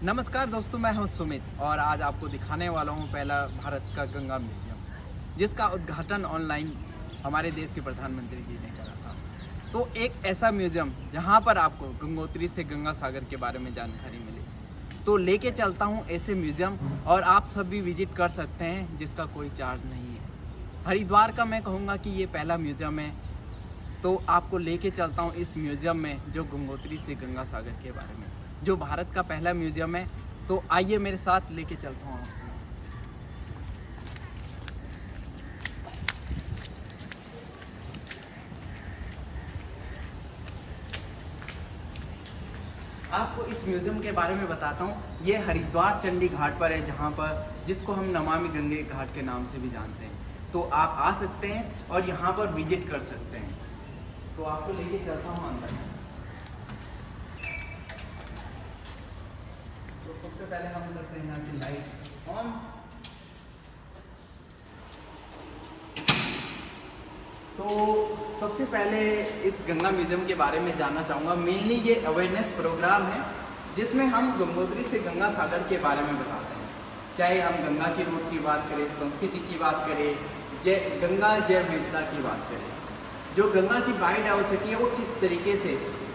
नमस्कार दोस्तों, मैं हूं सुमित और आज आपको दिखाने वाला हूं पहला भारत का गंगा म्यूजियम, जिसका उद्घाटन ऑनलाइन हमारे देश के प्रधानमंत्री जी ने करा था। तो एक ऐसा म्यूजियम जहां पर आपको गंगोत्री से गंगा सागर के बारे में जानकारी मिले, तो लेके चलता हूं ऐसे म्यूजियम और आप सब भी विजिट कर सकते हैं, जिसका कोई चार्ज नहीं है। हरिद्वार का मैं कहूँगा कि ये पहला म्यूजियम है, तो आपको लेके चलता हूँ इस म्यूजियम में जो गंगोत्री से गंगा सागर के बारे में, जो भारत का पहला म्यूजियम है। तो आइए मेरे साथ लेके चलता हूँ आपको इस म्यूजियम के बारे में बताता हूँ। ये हरिद्वार चंडी घाट पर है, जहाँ पर जिसको हम नमामि गंगे घाट के नाम से भी जानते हैं। तो आप आ सकते हैं और यहाँ पर विजिट कर सकते हैं। तो आपको लेके चलता हूँ अंदर। तो सबसे पहले हम करते हैं यहाँ की लाइट ऑन। तो सबसे पहले इस गंगा म्यूजियम के बारे में जानना चाहूँगा। मेनली ये अवेयरनेस प्रोग्राम है, जिसमें हम गंगोत्री से गंगा सागर के बारे में बताते हैं। चाहे हम गंगा की रूट की बात करें, संस्कृति की बात करें, गंगा जैव विविधता की बात करें, जो गंगा की बायोडाइवर्सिटी है वो किस तरीके से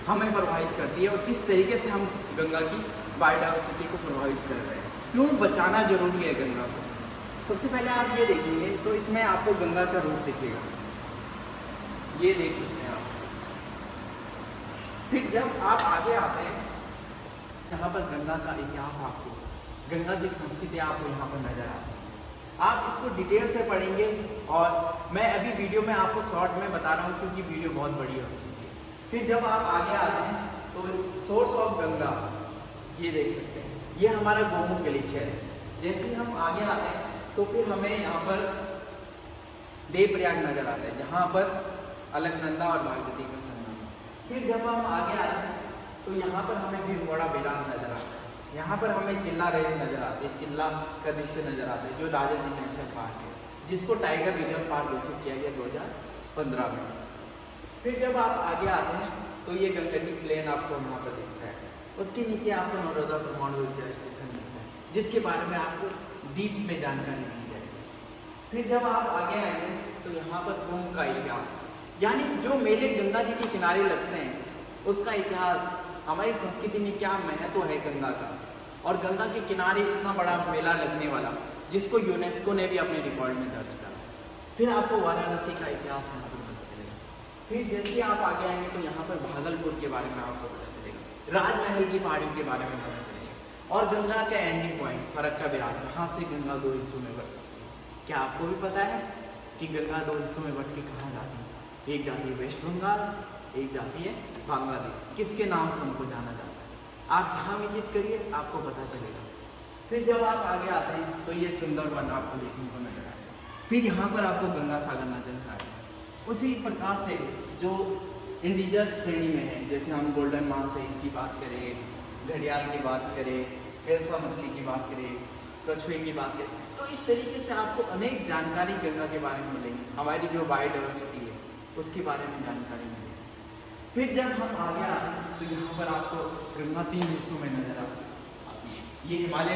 हमें प्रभावित करती है और किस तरीके से हम गंगा की बायोडाइवर्सिटी को प्रभावित कर रहे हैं, क्यों बचाना जरूरी है गंगा को। सबसे पहले आप ये देखेंगे तो इसमें आपको गंगा का रूप दिखेगा, ये देख सकते हैं आप। फिर जब आप आगे आते हैं, यहाँ पर गंगा का इतिहास आपको, गंगा की संस्कृति आपको यहाँ पर नजर आती है। आप इसको डिटेल से पढ़ेंगे और मैं अभी वीडियो में आपको शॉर्ट में बता रहा हूँ, क्योंकि वीडियो बहुत बड़ी हो सकती है। फिर जब आप आगे आते हैं तो सोर्स ऑफ गंगा, ये देख सकते हैं, ये हमारा गोमुख ग्लेशियर है। जैसे ही हम आगे आते हैं तो फिर हमें यहाँ पर देवप्रयाग नजर आता है, जहाँ पर अलकनंदा और भागीरथी का संगम। फिर जब हम आगे आते हैं तो यहाँ पर हमें भीमगढ़ा बैराज नजर आता है। यहाँ पर हमें चिल्ला रेंज नजर आती है, चिल्ला का दृश्य नजर आता है, जो राजाजी नेशनल पार्क है, जिसको टाइगर रिजर्व पार्क घोषित किया गया 2015 में। फिर जब आप आगे आते हैं तो ये गंगनी प्लेन आपको यहाँ पर दिखता है। उसके नीचे आपको नरोदा परमाणु ऊर्जा स्टेशन मिलता है, जिसके बारे में आपको डीप में जानकारी दी जाएगी। फिर जब आप आगे आएंगे तो यहाँ पर कुंभ का इतिहास, यानी जो मेले गंगा जी के किनारे लगते हैं, उसका इतिहास, हमारी संस्कृति में क्या महत्व है गंगा का, और गंगा के किनारे इतना बड़ा मेला लगने वाला, जिसको यूनेस्को ने भी अपने रिकॉर्ड में दर्ज करा। फिर आपको वाराणसी का इतिहास यहाँ पर पता चलेगा। फिर जैसे आप आगे आएंगे तो यहाँ पर भागलपुर के बारे में आपको पता चलेगा, राजमहल की पहाड़ियों के बारे में पता चलेगा, और गंगा का एंडिंग पॉइंट फरक्का बिराज, जहाँ से गंगा दो हिस्सों में बट जाती है। क्या आपको भी पता है कि गंगा दो हिस्सों में बट के कहाँ जाती है? एक जाती है वेस्ट बंगाल, एक जाती है बांग्लादेश। किसके नाम से हमको जाना जाता है? आप यहाँ विजिट करिए, आपको पता चलेगा। फिर जब आप आगे आते हैं तो ये सुंदरवन आपको देखने को नजर आएगा। फिर यहाँ पर आपको गंगा सागर नजर आएगा। उसी प्रकार से जो इंडिजिनस श्रेणी में है, जैसे हम गोल्डन मानसहीन की बात करें, घड़ियाल की बात करें, एल्सा मछली की बात करें, कछुए की बात करें, तो इस तरीके से आपको अनेक जानकारी गंगा के बारे में मिलेंगी। हमारी जो बायोडाइवर्सिटी है उसके बारे में जानकारी मिलेगी। फिर जब हम आगे आते हैं तो यहाँ पर आपको गंगा 3 हिस्सों में नजर आती है। ये हिमालय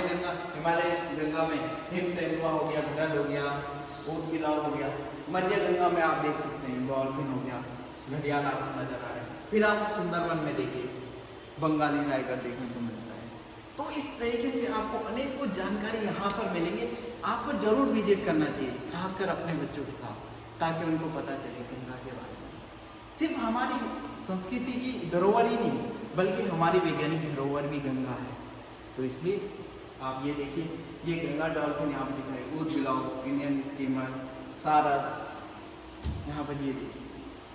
गंगा में हिम तेंदुआ हो गया, घड़ल हो गया, ऊद बिलाव हो गया। मध्य गंगा में आप देख सकते हैं डॉल्फिन हो गया, घड़ियाल आपको नजर आ रहे हैं। फिर आप सुंदरवन में देखिए, बंगाली टाइगर देखने को मिलता है। तो इस तरीके से आपको अनेकों जानकारी यहाँ पर मिलेंगे। आपको जरूर विजिट करना चाहिए, खासकर अपने बच्चों के साथ, ताकि उनको पता चले गंगा के बारे में। सिर्फ हमारी संस्कृति की धरोहर ही नहीं, बल्कि हमारी वैज्ञानिक धरोहर भी गंगा है। तो इसलिए आप ये देखिए, ये गंगा डॉल्फिन यहाँ पर दिखा है, ऊद बिलाव, इंडियन स्कीमर, सारस, यहाँ पर ये देखिए।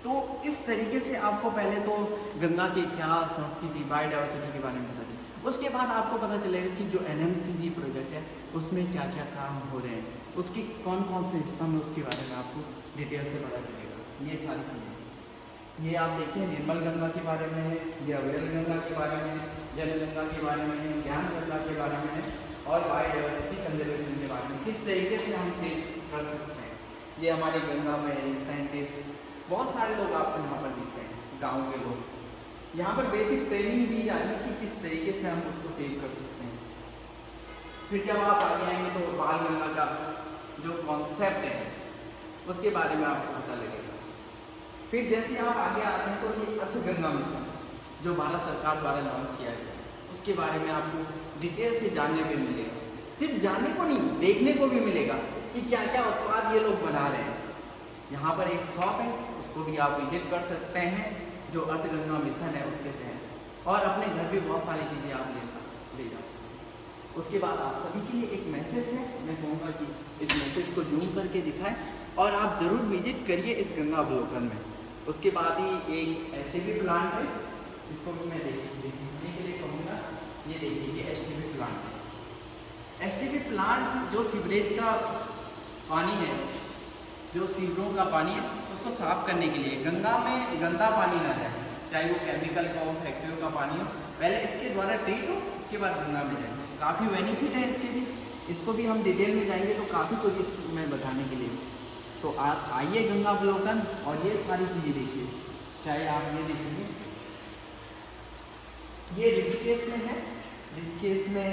तो इस तरीके से आपको पहले तो गंगा के इतिहास, संस्कृति, बायोडाइवर्सिटी के बारे में पता चलेगा। उसके बाद आपको पता चलेगा कि जो NMCG प्रोजेक्ट है उसमें क्या क्या काम हो रहे हैं, उसकी कौन कौन से स्तंभ है, उसके बारे में आपको डिटेल से पता चलेगा। ये सारी चीज़ें, ये आप देखिए, निर्मल गंगा के बारे में है, ये अविरल गंगा के बारे में है, जल गंगा के बारे में है, ज्ञान गंगा के बारे में है, और बायोडाइवर्सिटी कंजर्वेशन के बारे में किस तरीके से हम सेव कर सकते हैं। ये हमारे गंगा में साइंटिस्ट, बहुत सारे लोग आपको यहाँ पर दिख रहे हैं, गाँव के लोग। यहाँ पर बेसिक ट्रेनिंग दी जा रही है कि किस तरीके से हम उसको सेव कर सकते हैं। फिर जब आप आगे आएंगे तो बाल गंगा का जो कॉन्सेप्ट है उसके बारे में आपको पता लगेगा। फिर जैसे आप आगे आते हैं तो ये अर्थ गंगा मिशन जो भारत सरकार द्वारा लॉन्च किया गया है उसके बारे में आपको डिटेल से जानने को मिलेगा। सिर्फ जानने को नहीं, देखने को भी मिलेगा कि क्या क्या उत्पाद ये लोग बना रहे हैं। यहाँ पर एक शॉप है, उसको भी आप विजिट कर सकते हैं जो अर्थ गंगा मिशन है उसके तहत, और अपने घर भी बहुत सारी चीज़ें आप ले जा सकते हैं। उसके बाद आप सभी के लिए एक मैसेज है, मैं कहूँगा कि इस मैसेज को जूम करके दिखाएं और आप ज़रूर विजिट करिए इस गंगा अवलोकन में। उसके बाद ही एक एसटीपी प्लांट है, इसको भी मैं देखने के लिए कहूँगा। ये देखिए, ये एसटीपी प्लांट है। एसटीपी प्लांट जो सीवरेज का पानी है, जो सीवरों का पानी है उसको साफ करने के लिए, गंगा में गंदा पानी ना जाए, चाहे वो केमिकल का हो, फैक्ट्रियों का पानी हो, पहले इसके द्वारा ट्रीट हो, उसके बाद गंगा में जाए। काफ़ी बेनिफिट है इसके भी, इसको भी हम डिटेल में जाएंगे तो काफ़ी कुछ इसमें बताने के लिए। तो आप आइए गंगा अवलोकन और ये सारी चीज़ें देखिए। चाहे आप ये देखेंगे, ये ऋषिकेश में है, ऋषिकेश में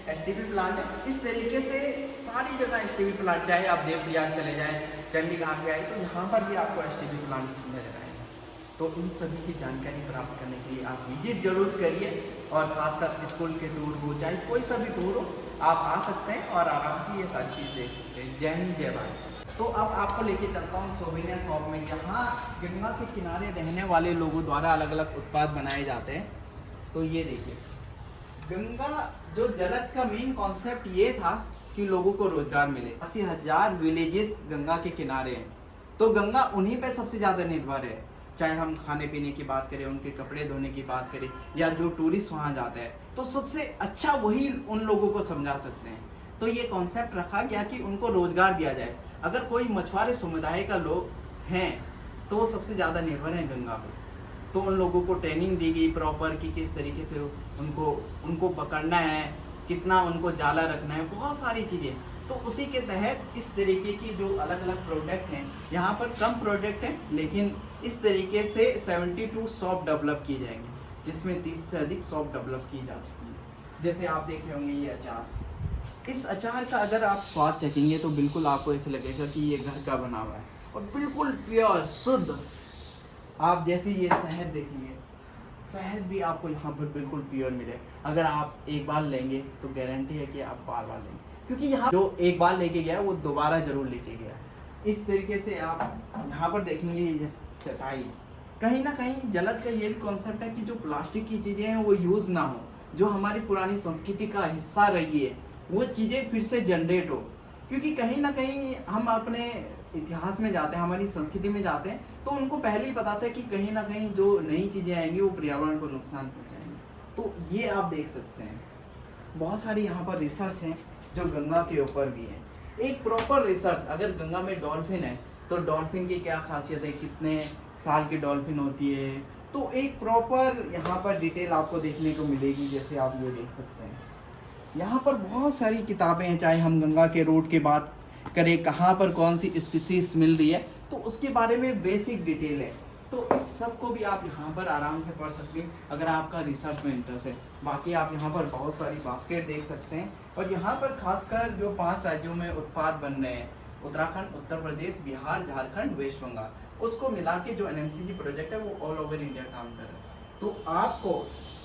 एसटीपी प्लांट है। इस तरीके से सारी जगह एसटीपी प्लांट, चाहे आप देवप्रयाग चले जाएं, चंडीगढ़ पे आए तो यहाँ पर भी आपको एसटीपी प्लांट नजर आएगा। तो इन सभी की जानकारी प्राप्त करने के लिए आप विजिट जरूर करिए, और खासकर स्कूल के टूर हो, चाहे कोई सा भी टूर हो, आप आ सकते हैं और आराम से ये सारी चीज़ देख सकते हैं। जय हिंद, जय भारत। तो अब आपको लेके चलता हूँ सोवेनियर शॉप में, जहाँ गंगा के किनारे रहने वाले लोगों द्वारा अलग अलग उत्पाद बनाए जाते हैं। तो ये देखिए, गंगा जो जलज का मेन कॉन्सेप्ट ये था कि लोगों को रोजगार मिले। 80,000 विलेजेस गंगा के किनारे हैं, तो गंगा उन्हीं पे सबसे ज़्यादा निर्भर है। चाहे हम खाने पीने की बात करें, उनके कपड़े धोने की बात करें, या जो टूरिस्ट वहाँ जाते हैं, तो सबसे अच्छा वही उन लोगों को समझा सकते हैं। तो ये कॉन्सेप्ट रखा गया कि उनको रोजगार दिया जाए। अगर कोई मछुआरे समुदाय का लोग हैं तो वो सबसे ज़्यादा निर्भर हैं गंगा पे, तो उन लोगों को ट्रेनिंग दी गई प्रॉपर कि किस तरीके से उनको पकड़ना है, कितना उनको जाला रखना है, बहुत सारी चीज़ें। तो उसी के तहत इस तरीके की जो अलग अलग प्रोडक्ट हैं, यहाँ पर कम प्रोडक्ट हैं लेकिन इस तरीके से 72 शॉप डेवलप की जाएंगी, जिसमें 30 से अधिक शॉप डेवलप की जा सकती है। जैसे आप देख रहे होंगे ये अचार, इस अचार का अगर आप स्वाद चखेंगे तो बिल्कुल आपको ऐसे लगेगा कि ये घर का बना हुआ है और बिल्कुल प्योर शुद्ध। आप जैसे ये शहद देखेंगे, शहद भी आपको यहाँ पर बिल्कुल प्योर मिले। अगर आप एक बार लेंगे तो गारंटी है कि आप बार बार लेंगे, क्योंकि यहाँ जो एक बार लेके गया वो दोबारा जरूर लेके गया। इस तरीके से आप यहाँ पर देखेंगे ये चटाई, कहीं ना कहीं जलज का ये भी कॉन्सेप्ट है कि जो प्लास्टिक की चीज़ें हैं वो यूज़ ना हो, जो हमारी पुरानी संस्कृति का हिस्सा रही है वो चीज़ें फिर से जनरेट हो। क्योंकि कहीं ना कहीं हम अपने इतिहास में जाते हैं, हमारी संस्कृति में जाते हैं, तो उनको पहले ही पता था कि कहीं ना कहीं जो नई चीज़ें आएंगी वो पर्यावरण को नुकसान पहुंचाएंगी। तो ये आप देख सकते हैं, बहुत सारी यहाँ पर रिसर्च हैं जो गंगा के ऊपर भी है। एक प्रॉपर रिसर्च, अगर गंगा में डॉल्फिन है तो डॉल्फिन की क्या खासियत है, कितने साल की डॉल्फिन होती है, तो एक प्रॉपर यहाँ पर डिटेल आपको देखने को मिलेगी। जैसे आप ये देख सकते हैं, यहाँ पर बहुत सारी किताबें हैं। चाहे हम गंगा के रूट की बात करें, कहाँ पर कौन सी स्पीसीज मिल रही है, तो उसके बारे में बेसिक डिटेल है। तो इस सब को भी आप यहाँ पर आराम से पढ़ सकते हैं अगर आपका रिसर्च में इंटरेस्ट है। बाकी आप यहाँ पर बहुत सारी बास्केट देख सकते हैं, और यहाँ पर खासकर जो 5 राज्यों में उत्पाद बन रहे हैं, उत्तराखंड, उत्तर प्रदेश, बिहार, झारखंड, वेस्ट बंगाल, उसको मिला के जो NMCG प्रोजेक्ट है वो ऑल ओवर इंडिया काम कर रहा है। तो आपको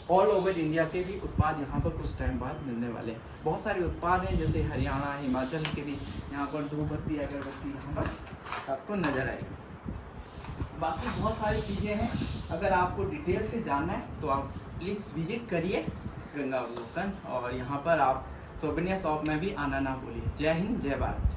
ऑल ओवर इंडिया के भी उत्पाद यहाँ पर कुछ टाइम बाद मिलने वाले हैं। बहुत सारे उत्पाद हैं, जैसे हरियाणा, हिमाचल के भी यहाँ पर धूपबत्ती, अगरबत्ती यहाँ पर आपको नज़र आएगी। बाकी बहुत सारी चीज़ें हैं, अगर आपको डिटेल से जानना है तो आप प्लीज़ विजिट करिए गंगा अवलोकन, और यहाँ पर आप सोवेनियर शॉप में भी आना ना भूलिए। जय हिंद, जय भारत।